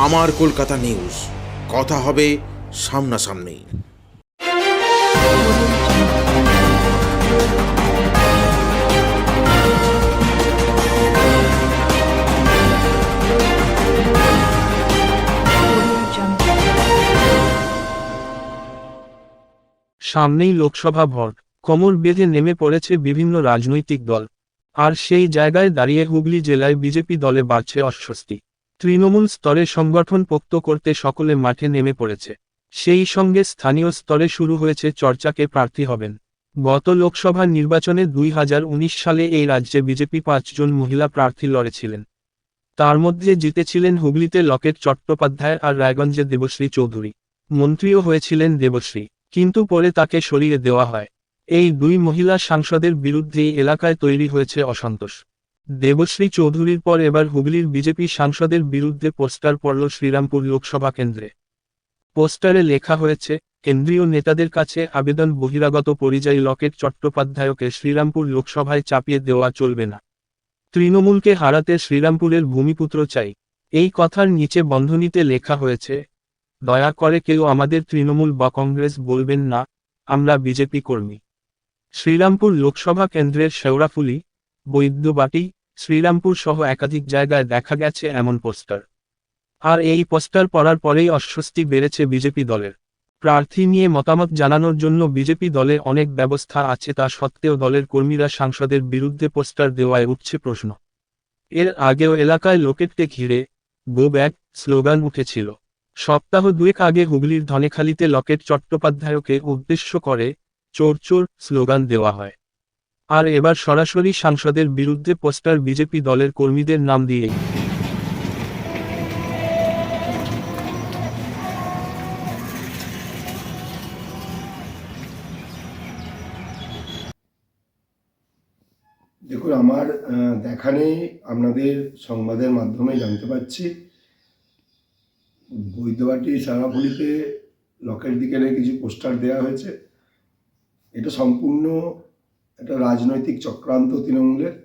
আমার কলকাতা নিউজ, কথা হবে সামনাসামনি। সামনেই লোকসভা ভোট, কোমর বেঁধে নেমে পড়েছে বিভিন্ন রাজনৈতিক দল। আর সেই জায়গায় দাঁড়িয়ে হুগলি জেলায় বিজেপি দলে বাড়ছে অস্বস্তি। তৃণমূল স্তরে সংগঠন পোক্ত করতে সকলে মাঠে নেমে পড়েছে। সেই সঙ্গে স্থানীয় স্তরে শুরু হয়েছে চর্চা কে প্রার্থী হবেন। গত লোকসভা নির্বাচনে 2019 সালে এই রাজ্যে বিজেপি 5 জন মহিলা প্রার্থী লড়েছিলেন। তার মধ্যে জিতেছিলেন হুগলিতে লকেট চট্টোপাধ্যায় আর রায়গঞ্জে দেবশ্রী চৌধুরী। মন্ত্রীও হয়েছিলেন দেবশ্রী, কিন্তু পরে তাকে সরিয়ে দেওয়া হয়। এই দুই মহিলা সাংসদের বিরুদ্ধেই এলাকায় তৈরি হয়েছে অসন্তোষ। দেবশ্রী চৌধুরীর পর এবার হুগলির বিজেপি সাংসদের বিরুদ্ধে পোস্টার পড়ল শ্রীরামপুর লোকসভা কেন্দ্রে। পোস্টারে লেখা হয়েছে, কেন্দ্রীয় নেতাদের কাছে আবেদন, বহিরাগত পরিযায়ী লকেট চট্টোপাধ্যায়কে শ্রীরামপুর লোকসভায় চাপিয়ে দেওয়া চলবে না। তৃণমূলকে হারাতে শ্রীরামপুরের ভূমিপুত্র চাই। এই কথার নিচে বন্ধনীতে লেখা হয়েছে, দয়া করে কেউ আমাদের তৃণমূল বা কংগ্রেস বলবেন না, আমরা বিজেপি কর্মী। শ্রীরামপুর লোকসভা কেন্দ্রের শেওড়াফুলি, বৈদ্যবাটি, শ্রীরামপুর সহ একাধিক জায়গায় দেখা গেছে এমন পোস্টার। আর এই পোস্টার পড়ার পরেই অস্বস্তি বেড়েছে বিজেপি দলের। প্রার্থী নিয়ে মতামত জানানোর জন্য বিজেপি দলে অনেক ব্যবস্থা আছে, তা সত্ত্বেও দলের কর্মীরা সাংসদের বিরুদ্ধে পোস্টার দেওয়ায় উঠছে প্রশ্ন। এর আগেও এলাকায় লোকেটকে ঘিরে গো ব্যাক স্লোগান উঠেছিল। সপ্তাহ দুয়েক আগে হুগলির ধনেখালিতে লকেট চট্টোপাধ্যায়কে উদ্দেশ্য করে চোর চোর স্লোগান দেওয়া হয়। আর এবার সরাসরি সাংসদের বিরুদ্ধে পোস্টার বিজেপি দলের কর্মীদের নাম দিয়েই। দেখুন, আমার দেখা নেই, আপনাদের সংবাদের মাধ্যমে জানতে পারছি বৈদ্যবাটি শেওড়াফুলিতে লকের দিকে কিছু পোস্টার দেওয়া হয়েছে। এটা সম্পূর্ণ একটা রাজনৈতিক চক্রান্ত তৃণমূলের।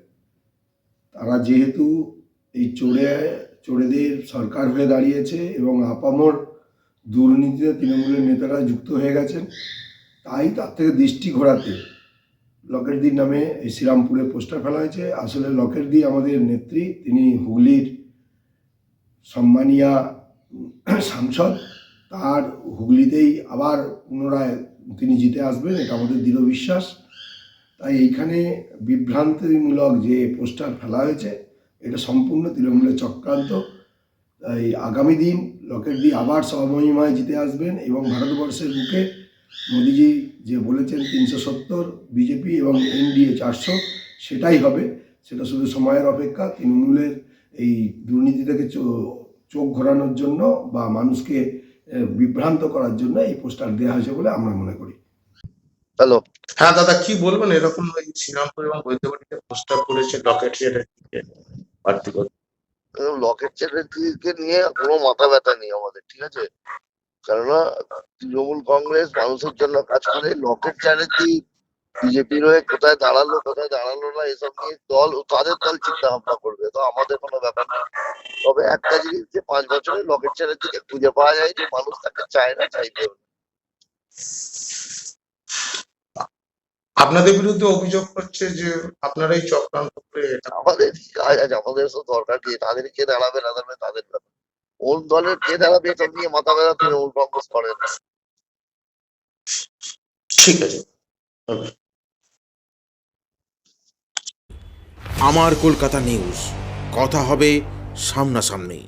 তারা যেহেতু এই চোরেদের সরকার হয়ে দাঁড়িয়েছে এবং আপামর দুর্নীতিতে তৃণমূলের নেতারা যুক্ত হয়ে গেছেন, তাই তার থেকে দৃষ্টি ঘোরাতে লকেটদি নামে এই শ্রীরামপুরে পোস্টার ফেলা হয়েছে। আসলে লকেটদি আমাদের নেত্রী, তিনি হুগলির সম্মানীয়া সাংসদ। তার হুগলিতেই আবার পুনরায় তিনি জিতে আসবেন, এটা আমাদের দৃঢ় বিশ্বাস। তাই এইখানে বিভ্রান্তিমূলক যে পোস্টার ফেলা হয়েছে, এটা সম্পূর্ণ তৃণমূলের চক্রান্ত। তাই আগামী দিন লকেটদি আবার স্বমহিমায় জিতে আসবেন এবং ভারতবর্ষের বুকে মোদিজি যে বলেছেন 370 বিজেপি এবং এনডিএ 400, সেটাই হবে। সেটা শুধু সময়ের অপেক্ষা। তৃণমূলের এই দুর্নীতি থেকে চোখ ঘোরানোর জন্য বা মানুষকে বিভ্রান্ত করার জন্য এই পোস্টার দেওয়া হয়েছে বলে আমরা মনে করি। হ্যালো, হ্যাঁ দাদা, কি বলবেন? এরকম ওই শ্রীরামপুর এবং বৈদ্যবাটিতে পোস্টার করেছে লকেট প্রার্থী করতে। লকেট চ্যাটার্জিকে নিয়ে কোনো মাথা ব্যথা নেই আমাদের, ঠিক আছে? কেননা তৃণমূল কংগ্রেস মানুষের জন্য কাজ করে। লকেট চ্যাটার্জি বিজেপির হয়ে কোথায় দাঁড়ালো কোথায় দাঁড়ালো না এসব নিয়ে তাদের দল চিন্তা ভাবনা করবে, তো আমাদের কোনো ব্যাপার না। তবে একটা জিনিস, যে 5 বছরে লকেট চ্যাটার্জিকে খুঁজে পাওয়া যায় যে মানুষ তাকে চায় না, চাইবেও না। আপনাদের বিরুদ্ধে অভিযোগ করছে যে আপনারা এই চক্রান্ত করে এটা। আমাদের কি কাজ আছে? আমাদের তো দরকার কি? তাদের কে দাঁড়াবে না দাঁড়াবে তাদের ব্যাপার। কোন দলের কে দাঁড়াবে এসব নিয়ে মাথা ব্যথা তৃণমূল কংগ্রেস করে না। ঠিক আছে। আমার কলকাতা নিউজ, কথা হবে সামনাসামনি।